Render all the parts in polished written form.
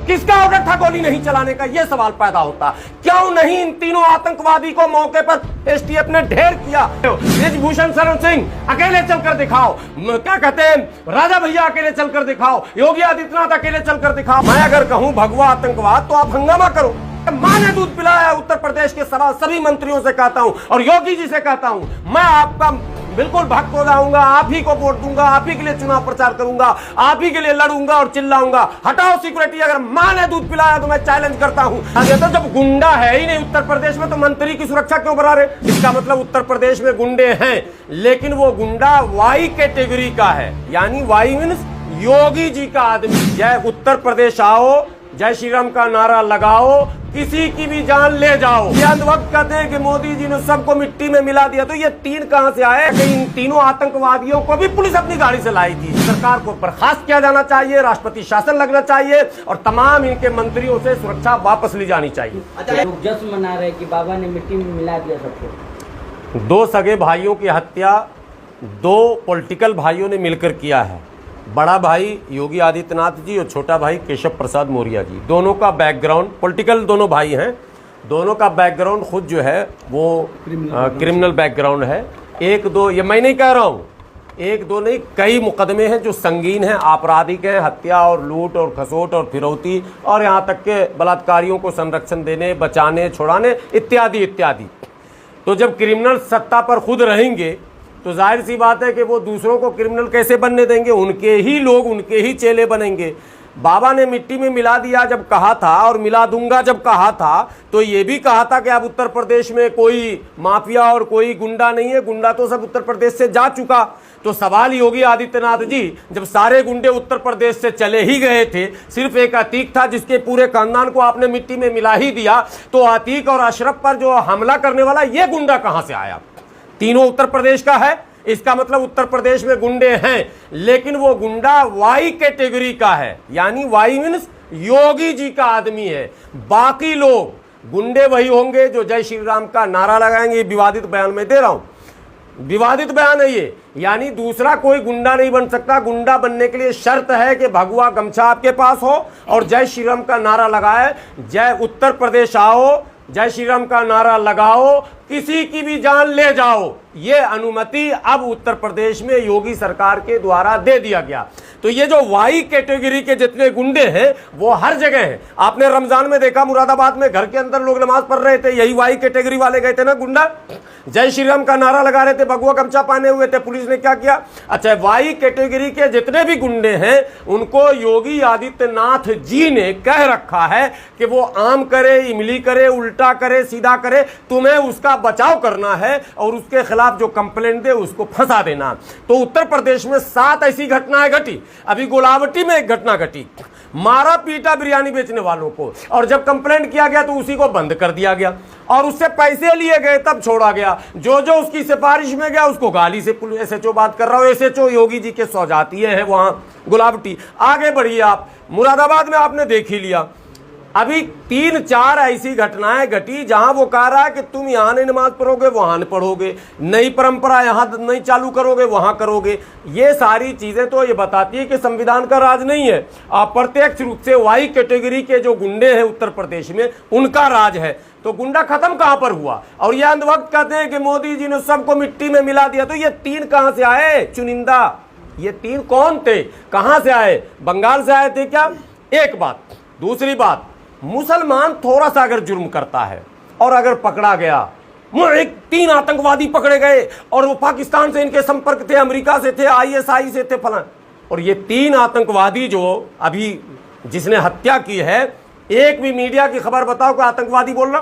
किसका ऑर्डर था गोली नहीं चलाने का, यह सवाल पैदा होता। क्यों नहीं इन तीनों आतंकवादी को मौके पर एसटीएफ ने ढेर किया। ब्रिजभूषण शरण सिंह अकेले चलकर दिखाओ, क्या कहते हैं राजा भैया अकेले चलकर दिखाओ, योगी आदित्यनाथ अकेले चलकर दिखाओ। मैं अगर कहूं भगवा आतंकवाद तो आप हंगामा करो। मां ने दूध पिलाया उत्तर प्रदेश के सभी मंत्रियों से कहता हूं और योगी जी से कहता हूं, मैं आपका बिल्कुल भक्त हो जाऊंगा, आप ही को वोट दूंगा, आप ही के लिए चुनाव प्रचार करूंगा, आप ही के लिए लड़ूंगा और चिल्लाऊंगा हटाओ सिक्योरिटी। अगर मां ने दूध पिलाया तो मैं चैलेंज करता हूं। तो जब गुंडा है ही नहीं उत्तर प्रदेश में तो मंत्री की सुरक्षा क्यों बढ़ा रहे। इसका मतलब उत्तर प्रदेश में गुंडे हैं, लेकिन वो गुंडा वाई कैटेगरी का है, यानी वाई मीन्स योगी जी का आदमी। जय उत्तर प्रदेश आओ, जय श्री राम का नारा लगाओ, किसी की भी जान ले जाओ। ये वक्त कहते हैं कि मोदी जी ने सबको मिट्टी में मिला दिया, तो ये तीन कहां से आए कि इन तीनों आतंकवादियों को भी पुलिस अपनी गाड़ी से लाई थी। सरकार को बर्खास्त किया जाना चाहिए, राष्ट्रपति शासन लगना चाहिए और तमाम इनके मंत्रियों से सुरक्षा वापस ली जानी चाहिए। लोग जश्न मना रहे कि बाबा ने मिट्टी में मिला दिया सबको। दो सगे भाइयों की हत्या दो पॉलिटिकल भाइयों ने मिलकर किया है। बड़ा भाई योगी आदित्यनाथ जी और छोटा भाई केशव प्रसाद मौर्य जी, दोनों का बैकग्राउंड पॉलिटिकल, दोनों भाई हैं, दोनों का बैकग्राउंड खुद जो है वो क्रिमिनल बैकग्राउंड है। एक दो, ये मैं नहीं कह रहा हूँ, एक दो नहीं कई मुकदमे हैं जो संगीन हैं, आपराधिक हैं, हत्या और लूट और खसोट और फिरौती और यहाँ तक के बलात्कारियों को संरक्षण देने, बचाने, छुड़ाने इत्यादि इत्यादि। तो जब क्रिमिनल सत्ता पर खुद रहेंगे तो जाहिर सी बात है कि वो दूसरों को क्रिमिनल कैसे बनने देंगे, उनके ही लोग उनके ही चेले बनेंगे। बाबा ने मिट्टी में मिला दिया जब कहा था और मिला दूंगा जब कहा था, तो ये भी कहा था कि अब उत्तर प्रदेश में कोई माफिया और कोई गुंडा नहीं है, गुंडा तो सब उत्तर प्रदेश से जा चुका। तो सवाल योगी आदित्यनाथ जी, जब सारे गुंडे उत्तर प्रदेश से चले ही गए थे, सिर्फ एक अतीक था जिसके पूरे खानदान को आपने मिट्टी में मिला ही दिया, तो अतीक और अशरफ पर जो हमला करने वाला ये गुंडा कहां से आया। तीनों उत्तर प्रदेश का है, इसका मतलब उत्तर प्रदेश में गुंडे हैं, लेकिन वो गुंडा वाई कैटेगरी का है, यानी वाई मीन्स योगी जी का आदमी है। बाकी लोग गुंडे वही होंगे जो जय श्री राम का नारा लगाएंगे। विवादित बयान में दे रहा हूं, विवादित बयान है ये, यानी दूसरा कोई गुंडा नहीं बन सकता। गुंडा बनने के लिए शर्त है कि भगवा गमछा आपके पास हो और जय श्री राम का नारा लगाए, जय उत्तर प्रदेश आओ, जय श्री राम का नारा लगाओ, किसी की भी जान ले जाओ। ये अनुमति अब उत्तर प्रदेश में योगी सरकार के द्वारा दे दिया गया। तो ये जो वाई कैटेगरी के जितने गुंडे हैं वो हर जगह हैं। आपने रमजान में देखा मुरादाबाद में घर के अंदर लोग नमाज पढ़ रहे थे, यही वाई कैटेगरी वाले गए थे ना गुंडा, जय श्री राम का नारा लगा रहे थे, भगवा गमछा पहने हुए थे। पुलिस ने क्या किया? अच्छा, वाई कैटेगरी के जितने भी गुंडे हैं उनको योगी आदित्यनाथ जी ने कह रखा है कि वो आम करे, इमली करे, उल्टा करे, सीधा करे, तुम्हें उसका बचाव करना है और उसके खिलाफ जो कंप्लेंट दे उसको फंसा देना। तो उत्तर प्रदेश में 7 ऐसी घटनाएं घटी। अभी गोलावटी में एक घटना घटी, मारा पीटा बिरयानी बेचने वालों को, और जब कंप्लेंट किया गया तो उसी को बंद कर दिया गया और उससे पैसे लिए गए तब छोड़ा गया। जो जो उसकी सिफारिश में गया उसको गाली से, एसएचओ बात कर रहा हूं, एसएचओ योगी जी के सौजातीय है वहां गुलावटी। आगे बढ़िए आप, मुरादाबाद में आपने देख ही लिया। अभी 3-4 ऐसी घटनाएं घटी जहां वो कह रहा है कि तुम यहां नहीं नमाज पढ़ोगे वहां नहीं पढ़ोगे, नई परंपरा यहां नहीं चालू करोगे वहां करोगे। ये सारी चीजें तो ये बताती है कि संविधान का राज नहीं है, अप्रत्यक्ष रूप से वाई कैटेगरी के जो गुंडे हैं उत्तर प्रदेश में उनका राज है। तो गुंडा खत्म कहां पर हुआ? और ये अंध वक्त कहते हैं कि मोदी जी ने सबको मिट्टी में मिला दिया, तो ये 3 कहां से आए चुनिंदा? ये 3 कौन थे, कहां से आए? बंगाल से आए थे क्या? एक बात। दूसरी बात, मुसलमान थोड़ा सा अगर जुर्म करता है और अगर पकड़ा गया, 3 आतंकवादी पकड़े गए और वो पाकिस्तान से इनके संपर्क थे, अमेरिका से थे, आईएसआई से थे फलां, और ये 3 आतंकवादी जो अभी जिसने हत्या की है, एक भी मीडिया की खबर बताओ कि आतंकवादी बोल रहा,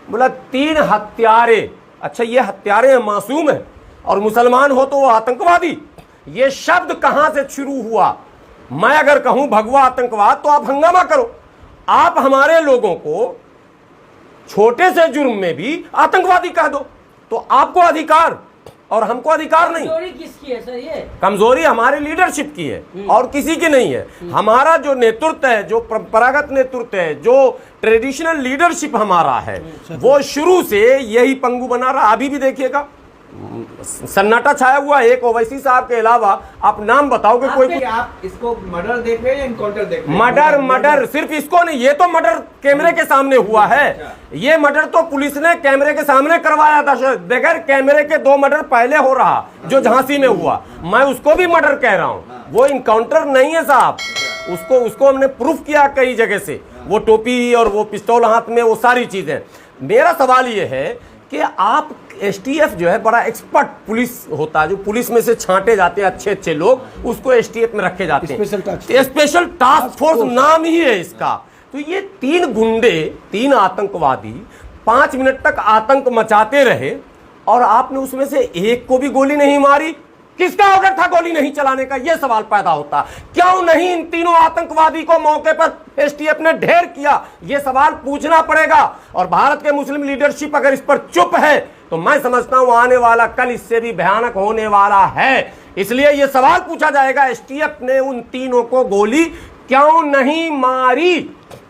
बोला 3 हत्यारे। अच्छा, ये हत्यारे हैं, मासूम है, और मुसलमान हो तो वो आतंकवादी। ये शब्द कहां से शुरू हुआ? मैं अगर कहूं भगवा आतंकवाद तो आप हंगामा करो। आप हमारे लोगों को छोटे से जुर्म में भी आतंकवादी कह दो, तो आपको अधिकार और हमको अधिकार नहीं। कमजोरी किसकी है सर? ये कमजोरी हमारे लीडरशिप की है और किसी की नहीं है। हमारा जो नेतृत्व है, जो परंपरागत नेतृत्व है, जो ट्रेडिशनल लीडरशिप हमारा है, वो शुरू से यही पंगु बना रहा। अभी भी देखिएगा सन्नाटा छाया हुआ। एक ओवैसी साहब के अलावा आप नाम बताओ कि कोई आप इसको मर्डर देख रहे हैं या इनकाउंटर देख रहे हैं? मर्डर सिर्फ इसको नहीं, ये तो मर्डर कैमरे के सामने हुआ है। ये मर्डर तो पुलिस ने कैमरे के सामने करवाया था। बगैर कैमरे के 2 मर्डर पहले हो रहा, जो झांसी में हुआ, मैं उसको भी मर्डर कह रहा हूं। वो इनकाउंटर नहीं है साहब, उसको हमने प्रूफ किया कई जगह से, वो टोपी और वो पिस्तौल हाथ में, वो सारी चीजें। मेरा सवाल ये है कि आप एसटीएफ जो है बड़ा एक्सपर्ट पुलिस होता है, जो पुलिस में से छांटे जाते हैं अच्छे अच्छे लोग, उसको एसटीएफ में रखे जाते हैं। स्पेशल टास्क फोर्स नाम ही है इसका। तो ये 3 गुंडे, 3 आतंकवादी 5 मिनट तक आतंक मचाते रहे और आपने उसमें से एक को भी गोली नहीं मारी। किसका ऑर्डर था गोली नहीं चलाने का, यह सवाल पैदा होता। क्यों नहीं इन तीनों आतंकवादी को मौके पर एसटीएफ ने ढेर किया, यह सवाल पूछना पड़ेगा। और भारत के मुस्लिम लीडरशिप अगर इस पर चुप है तो मैं समझता हूं आने वाला कल इससे भी भयानक होने वाला है। इसलिए यह सवाल पूछा जाएगा, एसटीएफ ने उन तीनों को गोली क्यों नहीं मारी,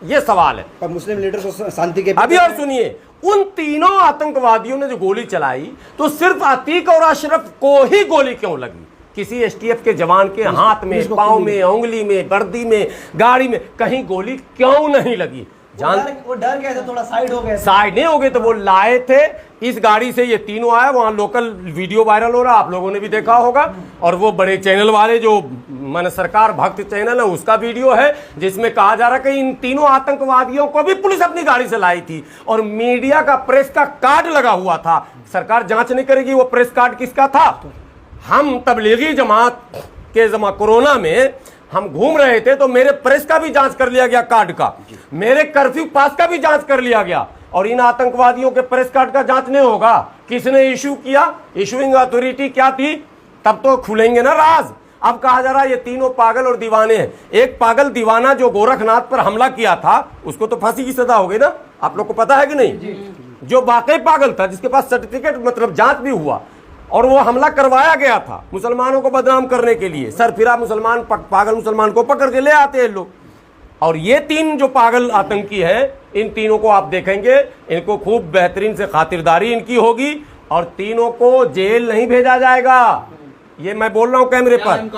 यह सवाल है। पर मुस्लिम लीडर को शांति के अभी और सुनिए, उन तीनों आतंकवादियों ने जो गोली चलाई तो सिर्फ अतीक और अशरफ को ही गोली क्यों लगी? किसी एसटीएफ के जवान के हाथ में, पांव में, उंगली में, वर्दी में, गाड़ी में कहीं गोली क्यों नहीं लगी? वो डर गए थे, थोड़ा साइड हो गए। साइड नहीं हो गए तो वो लाए थे इस गाड़ी से, ये तीनों आए, वहां लोकल वीडियो वायरल हो रहा, आप लोगों ने भी देखा होगा। और वो बड़े चैनल वाले जो मन सरकार भक्त चैनल है उसका वीडियो है, जिसमें कहा जा रहा है कि इन तीनों आतंकवादियों को भी पुलिस अपनी गाड़ी से लाई थी और मीडिया का प्रेस का कार्ड लगा हुआ था। सरकार जांच नहीं करेगी वो प्रेस कार्ड किसका था। हम तबलीगी जमात के जमा कोरोना में हम घूम रहे थे तो मेरे प्रेस का भी जांच कर लिया गया, कार्ड का, मेरे कर्फ्यू पास का भी जांच कर लिया गया। और इन आतंकवादियों के प्रेस कार्ड का जांच नहीं होगा? किसने इशू किया? इशूइंग अथॉरिटी क्या थी? तब तो खुलेंगे ना राज। अब कहा जा रहा है ये तीनों पागल और दीवाने हैं। एक पागल दीवाना जो गोरखनाथ पर हमला किया था उसको तो फांसी की सजा हो गई ना, आप लोग को पता है कि नहीं? जो वाकई पागल था, जिसके पास सर्टिफिकेट मतलब जांच भी हुआ और वो हमला करवाया गया था मुसलमानों को बदनाम करने के लिए, सरफिरा मुसलमान, पागल मुसलमान को पकड़ के ले आते हैं लोग। और ये 3 जो पागल आतंकी हैं, इन तीनों को आप देखेंगे, इनको खूब बेहतरीन से खातिरदारी इनकी होगी और तीनों को जेल नहीं भेजा जाएगा। ये मैं बोल रहा हूँ कैमरे पर,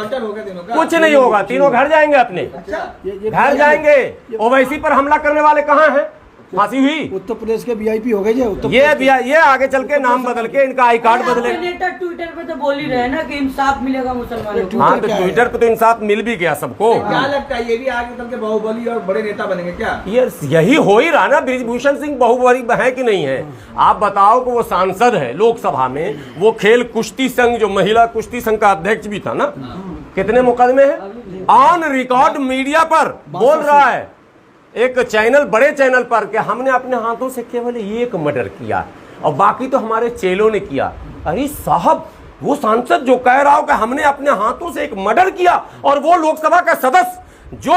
कुछ नहीं होगा, तीनों घर जाएंगे, अपने घर जाएंगे। ओवैसी पर हमला करने वाले कहाँ हैं? फांसी हुई, उत्तर प्रदेश के वीआईपी हो गए ये आगे चल के नाम बदल के इनका आई कार्ड बदले। ट्विटर पे तो बोल ही रहे ना कि इंसाफ मिलेगा मुसलमानों को। हाँ, तो ट्विटर पे तो इंसाफ मिल भी गया सबको। क्या लगता है ये भी आगे चल के बाहुबली और बड़े नेता बनेंगे क्या? ये यही हो ही रहा ना, बृजभूषण सिंह बाहुबली है कि नहीं है? आप बताओ कि वो सांसद है लोकसभा में, वो खेल कुश्ती संघ, जो महिला कुश्ती संघ का अध्यक्ष भी था ना, कितने मुकदमे हैं? ऑन रिकॉर्ड मीडिया पर बोल रहा है एक चैनल, बड़े चैनल पर, कि हमने अपने हाथों से केवल 1 मर्डर किया और बाकी तो हमारे चेलों ने किया। अरे साहब, वो सांसद जो कह रहा हो कि हमने अपने हाथों से एक मर्डर किया और वो लोकसभा का सदस्य जो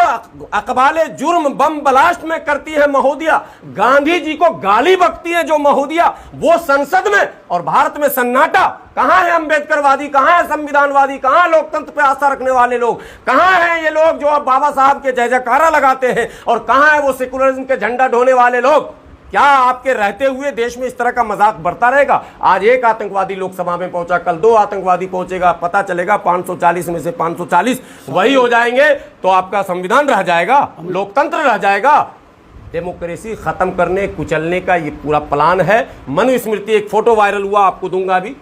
अकबाले जुर्म बम ब्लास्ट में करती है महोदया, गांधी जी को गाली बकती है जो महोदया, वो संसद में, और भारत में सन्नाटा। कहां है अम्बेडकरवादी, कहां है संविधानवादी, कहां लोकतंत्र पे आस्था रखने वाले लोग, कहां हैं ये लोग जो अब बाबा साहब के जय जयकारा लगाते हैं, और कहां है वो सेकुलरिज्म के झंडा ढोने वाले लोग? क्या आपके रहते हुए देश में इस तरह का मजाक बढ़ता रहेगा? आज एक आतंकवादी लोकसभा में पहुंचा, कल 2 आतंकवादी पहुंचेगा, पता चलेगा 540 में से 540 वही हो जाएंगे, तो आपका संविधान रह जाएगा, लोकतंत्र रह जाएगा। डेमोक्रेसी खत्म करने, कुचलने का ये पूरा प्लान है। मनुस्मृति, एक फोटो वायरल हुआ, आपको दूंगा अभी।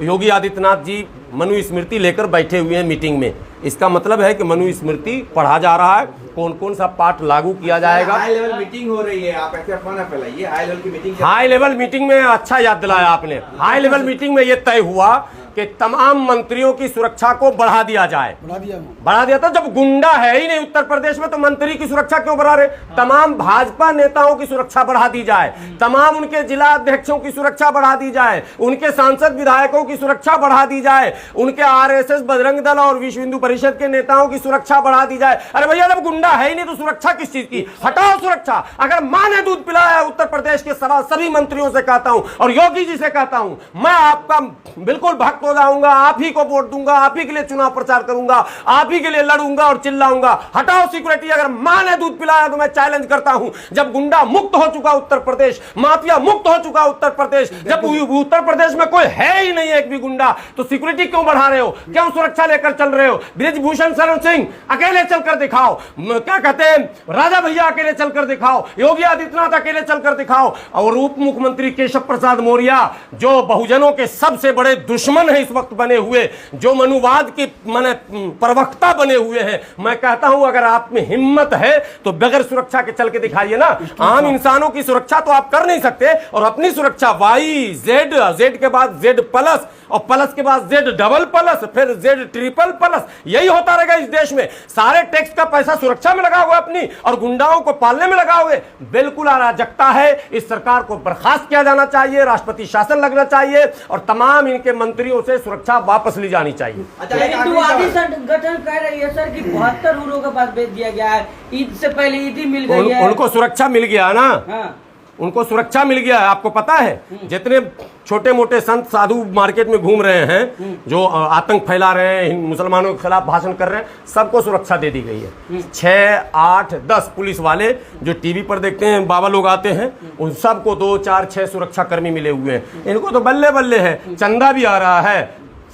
योगी आदित्यनाथ जी मनुस्मृति लेकर बैठे हुए हैं मीटिंग में। इसका मतलब है कि मनुस्मृति पढ़ा जा रहा है, कौन कौन सा पाठ लागू किया जाएगा। हाई लेवल मीटिंग हो रही है, आप ऐसे अफवाह ना फैलाइए। हाई लेवल की मीटिंग, हाई लेवल मीटिंग में, अच्छा याद दिलाया आपने, हाई लेवल मीटिंग में यह तय हुआ कि तमाम मंत्रियों की सुरक्षा को बढ़ा दिया जाए। बढ़ा दिया था, जब गुंडा है ही नहीं उत्तर प्रदेश में तो मंत्री की सुरक्षा क्यों बढ़ा रहे? तमाम भाजपा नेताओं की सुरक्षा बढ़ा दी जाए, तमाम उनके जिला अध्यक्षों की सुरक्षा बढ़ा दी जाए, उनके सांसद विधायकों की सुरक्षा बढ़ा दी जाए, उनके आरएसएस, बजरंग दल और विश्व हिंदू परिषद के नेताओं की सुरक्षा बढ़ा दी जाए। अरे भैया, जब गुंडा है ही नहीं तो सुरक्षा किस चीज की? हटाओ सुरक्षा। अगर मां ने दूध पिलाया है उत्तर प्रदेश के सभी मंत्रियों से कहता हूं और योगी जी से कहता हूं, मैं आपका बिल्कुल भक्त तो जाऊंगा, आप ही को वोट दूंगा, आप ही के लिए चुनाव प्रचार करूंगा, आप ही के लिए लड़ूंगा और चिल्लाऊंगा। हटाओ सिक्योरिटी। अगर मां ने दूध पिलाया तो मैं चैलेंज करता हूं, जब गुंडा मुक्त हो चुका उत्तर प्रदेश, माफिया मुक्त हो चुका उत्तर प्रदेश, जब उत्तर प्रदेश में कोई है ही नहीं एक भी गुंडा, तो सिक्योरिटी क्यों बढ़ा रहे हो, क्यों सुरक्षा लेकर चल रहे हो? बृजभूषण शरण सिंह अकेले चलकर दिखाओ, क्या कहते हैं, राजा भैया अकेले चलकर दिखाओ, योगी आदित्यनाथ अकेले चलकर दिखाओ, और उप मुख्यमंत्री केशव प्रसाद मौर्य जो बहुजनों के सबसे बड़े दुश्मन है इस वक्त बने हुए, जो मनुवाद की माने प्रवक्ता बने हुए हैं, मैं कहता हूं अगर आप में हिम्मत है तो बगैर सुरक्षा के चल के दिखाइए ना। आम इंसानों की सुरक्षा तो आप कर नहीं सकते, और अपनी सुरक्षा वाई जेड, जेड के बाद जेड प्लस, और प्लस के बाद जेड डबल प्लस, फिर जेड ट्रिपल प्लस, यही होता रहेगा इस देश में। सारे टैक्स का पैसा सुरक्षा में लगाओगे अपनी, और गुंडाओं को पालने में लगाओगे। बिल्कुल अराजकता है। इस सरकार को बर्खास्त किया जाना चाहिए, राष्ट्रपति शासन लगना चाहिए, और तमाम इनके मंत्रियों से सुरक्षा वापस ली जानी चाहिए। हिंदुवादी संगठन कह रही है सर कि 72 हुरों के पास भेज दिया गया है, ईद से पहले ईद ही मिल गई है। उनको सुरक्षा मिल गया ना। हाँ। उनको सुरक्षा मिल गया है। आपको पता है जितने छोटे मोटे संत साधु मार्केट में घूम रहे हैं, जो आतंक फैला रहे हैं, मुसलमानों के खिलाफ भाषण कर रहे हैं, सबको सुरक्षा दे दी गई है। 6, 8, 10 पुलिस वाले जो टीवी पर देखते हैं, बाबा लोग आते हैं, उन सबको 2, 4, 6 सुरक्षा कर्मी मिले हुए हैं। इनको तो बल्ले बल्ले है, चंदा भी आ रहा है,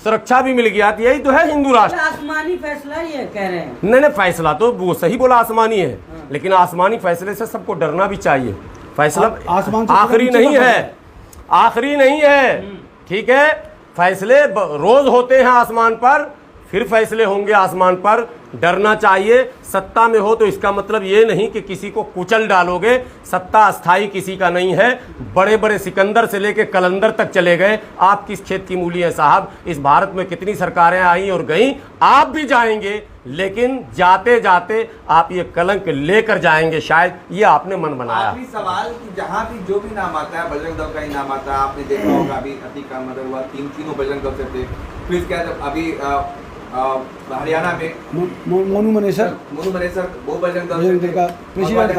सुरक्षा भी मिल गया। यही तो है हिंदू राष्ट्र। आसमानी फैसला ही है कह रहे हैं। नहीं, फैसला तो वो सही बोला, आसमानी है, लेकिन आसमानी फैसले से सबको डरना भी चाहिए। फैसला आखिरी नहीं है, आखिरी नहीं है, ठीक है। फैसले रोज होते हैं आसमान पर, फिर फैसले होंगे आसमान पर। डरना चाहिए। सत्ता में हो तो इसका मतलब ये नहीं कि किसी को कुचल डालोगे। सत्ता अस्थाई किसी का नहीं है। बड़े बड़े सिकंदर से लेके कलंदर तक चले गए। आप किस खेत की मूली है साहब? इस भारत में कितनी सरकारें आई और गई, आप भी जाएंगे, लेकिन जाते जाते आप ये कलंक लेकर जाएंगे शायद। ये आपने मन बनाया। आखिरी सवाल कि जहाँ भी जो भी नाम आता है, बजरंग दल का ही नाम आता है। आपने देखा होगा अभी अतीक का मर्डर हुआ, तीनों बजरंग दल से थे। फिर क्या अभी हरियाणा में मोनू मनेसर वो बजरंग दल का प्रेसिडेंट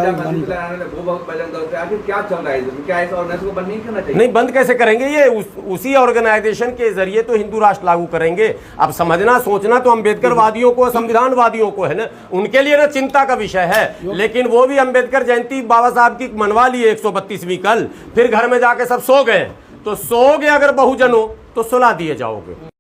वो बजरंग दल से। आखिर क्या चल रहा है? क्या इस ऑर्गेनाइजेशन को बंद नहीं करना चाहिए? नहीं, बंद कैसे करेंगे? ये उसी ऑर्गेनाइजेशन के जरिए तो हिंदू राष्ट्र लागू करेंगे। अब समझना सोचना तो अम्बेडकर वादियों को, संविधान वादियों को है ना, उनके लिए ना चिंता का विषय है। लेकिन वो भी अम्बेडकर जयंती बाबा साहब की मनवा लिए 132वीं कल, फिर घर में जाके सब सो गए। तो सो गए अगर बहुजनों तो सुला दिए जाओगे।